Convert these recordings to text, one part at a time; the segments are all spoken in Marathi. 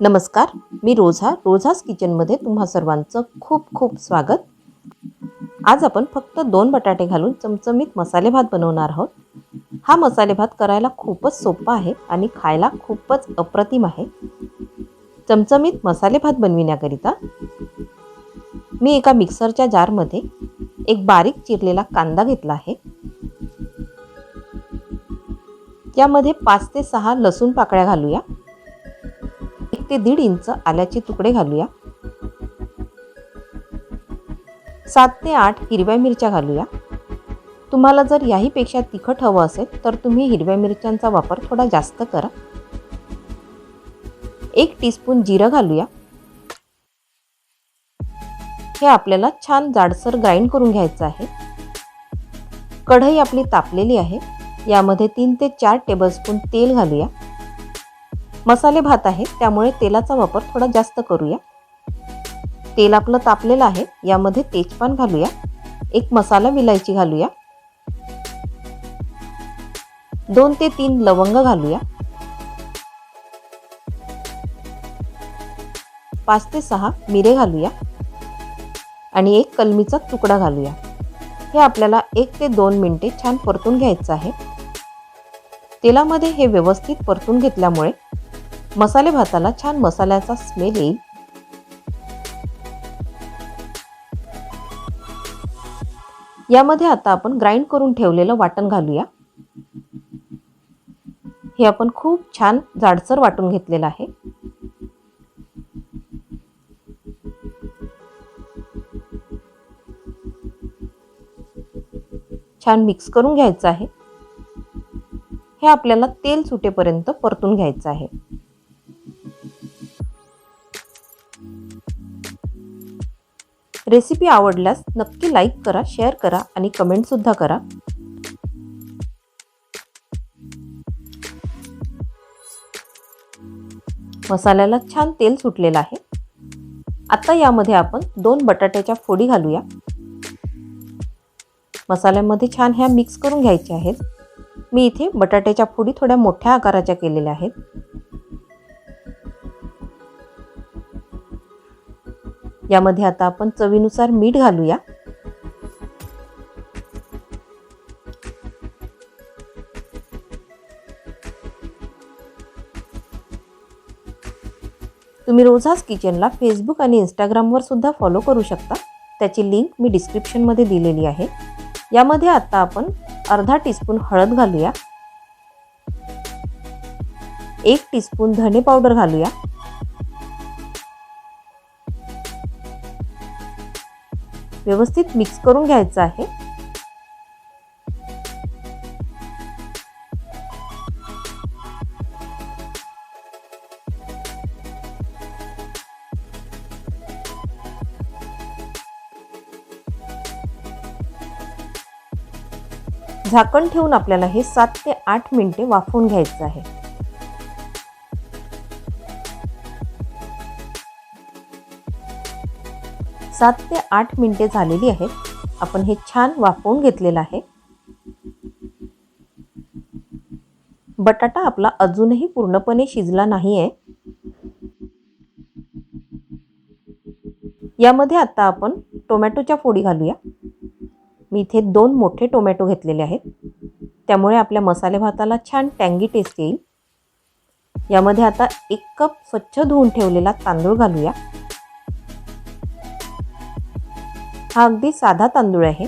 नमस्कार, मी रोझास किचनमध्ये तुम्हा सर्वांचं खूप खूप स्वागत. आज आपण फक्त 2 बटाटे घालून चमचमीत मसाले भात बनवणार आहोत. हा मसाले भात करायला खूपच सोपा आहे आणि खायला खूपच अप्रतिम आहे. चमचमीत मसाले भात बनविण्याकरिता मी एका मिक्सरच्या जारमध्ये एक बारीक चिरलेला कांदा घेतला आहे. यामध्ये 5 ते 6 लसूण पाकळ्या घालूया. 1 ते 1.5 इंच आल्याचे तुकडे घालूया. 7 ते 8 हिरव्या मिरच्या घालूया. तुम्हाला जर याहीपेक्षा तिखट हवं असेल तर तुम्ही हिरव्या मिरच्यांचा वापर थोडा जास्त करा. 1 टीस्पून जिरं घालूया. हे आपल्याला छान जाडसर ग्राइंड करून घ्यायचं आहे. कढई आपली तापलेली आहे. यामध्ये 3 ते 4 टेबलस्पून तेल घालूया. मसाले भात आहे त्यामुळे तेलाचा वापर थोडा जास्त करूया. तेल आपलं तापलेलं आहे. यामध्ये तेजपान घालूया. 1 मसाला विलायची घालूया. 2 ते 3 लवंग घालूया. 5 ते 6 मिरे घालूया आणि 1 कलमीचा तुकडा घालूया. हे आपल्याला 1 ते 2 मिनिटे छान परतून घ्यायचं आहे. तेलामध्ये हे व्यवस्थित परतून घेतल्यामुळे मसाले भाताला छान मसाल्याचा स्मेल येईल. यामध्ये आता आपण ग्राइंड करून ठेवलेलं वाटण घालूया. हे आपण खूप छान जाडसर वाटून घेतलेलं आहे. छान मिक्स करून घ्यायचं आहे. हे आपल्याला तेल सुटेपर्यंत परतून घ्यायचं आहे. रेसिपी आवडल्यास नक्की लाईक करा, शेअर करा आणि कमेंट सुद्धा करा. मसाल्याला छान तेल सुटलेलं आहे. आता यामध्ये आपण 2 बटाट्याच्या फोडी घालूया. मसाल्यामध्ये छान ह्या मिक्स करून घ्यायच्या आहेत. मी इथे बटाट्याच्या फोडी थोड्या मोठ्या आकाराच्या केलेल्या आहेत. यामध्ये आता आपण चवीनुसार मीठ घालूया. तुम्ही रोझास किचनला फेसबुक आणि इंस्टाग्रामवर सुद्धा फॉलो करू शकता. त्याची लिंक मी डिस्क्रिप्शनमध्ये दिलेली आहे. यामध्ये आता आपण अर्धा टीस्पून हळद घालूया. 1 टीस्पून धने पावडर घालूया. व्यवस्थित मिक्स करून घ्यायचं आहे. झाकण ठेवून आपल्याला हे 7 ते 8 मिनिटे वाफवून घ्यायचं आहे. सात ते 8 मिनिटे झालेली आहेत. आपण हे छान वाफवून घेतलेलं आहे. बटाटा आपला अजूनही पूर्णपणे शिजला नाहीये. यामध्ये आता आपण टोमॅटोच्या फोडी घालूया. मी इथे 2 मोठे टोमॅटो घेतलेले आहेत. त्यामुळे आपल्या मसाले भाताला छान टँगी टेस्ट येईल. यामध्ये आता 1 कप स्वच्छ धुवून ठेवलेला तांदूळ घालूया. हा अगदी साधा तांदूळ आहे.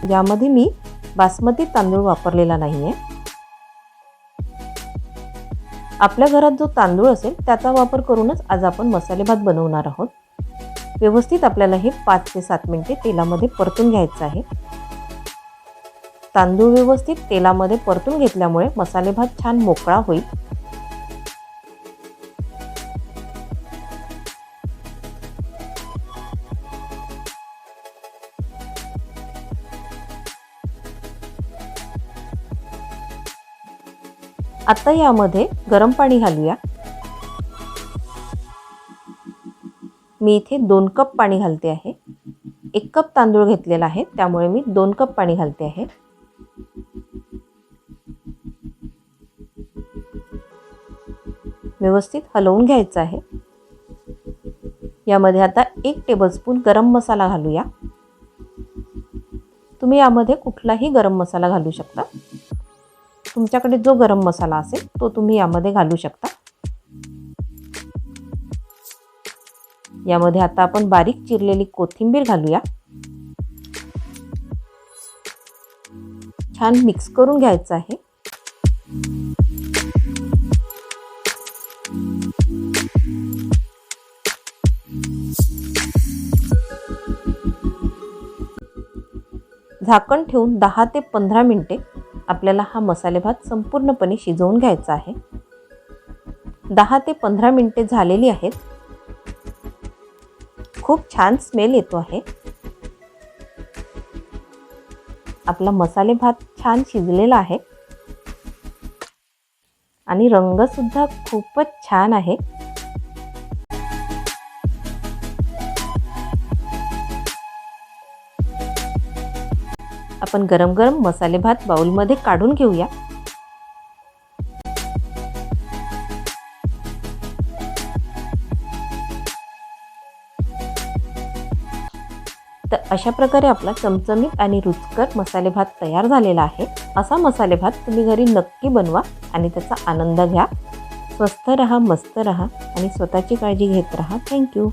यामध्ये मी बासमती तांदूळ वापरलेला नाहीये. आपल्या घरात जो तांदूळ असेल त्याचा वापर करूनच आज आपण मसाले भात बनवणार आहोत. व्यवस्थित आपल्याला हे 5 ते 7 मिनिटे तेलामध्ये परतून घ्यायचं आहे. तांदूळ व्यवस्थित तेलामध्ये परतून घेतल्यामुळे मसाले भात छान मोकळा होईल. आता यामध्ये गरम पाणी घालूया. मी इथे 2 कप पाणी घालते आहे. 1 कप तांदूळ घेतलेला आहे त्यामुळे मी 2 कप पाणी घालते आहे. व्यवस्थित हलवून घ्यायचं आहे. यामध्ये आता 1 टेबलस्पून गरम मसाला घालूया. तुम्ही यामध्ये कुठलाही गरम मसाला घालू शकता. तुमच्याकडे जो गरम मसाला असेल तो तुम्ही यामध्ये घालू शकता. यामध्ये आता आपण बारीक चिरलेली कोथिंबीर घालूया. छान मिक्स करून घ्यायचं आहे. झाकण ठेवून 10 ते 15 मिनिटे आपल्याला हा मसाले भात संपूर्णपणे शिजवून घ्यायचा आहे. 10 ते 15 मिनिटे झालेली आहेत. खूप छान स्मेल येतो आहे. आपला मसाले भात छान शिजलेला आहे आणि रंग सुद्धा खूपच छान आहे. आपण गरम गरम मसाले भात बाउलमध्ये काढून घेऊया. तर अशा प्रकारे आपला चमचमीत आणि रुचकर मसाले भात तयार झालेला आहे. असा मसाले भात तुम्ही घरी नक्की बनवा आणि त्याचा आनंद घ्या. स्वस्थ रहा, मस्त रहा आणि स्वतःची काळजी घेत रहा. थँक्यू.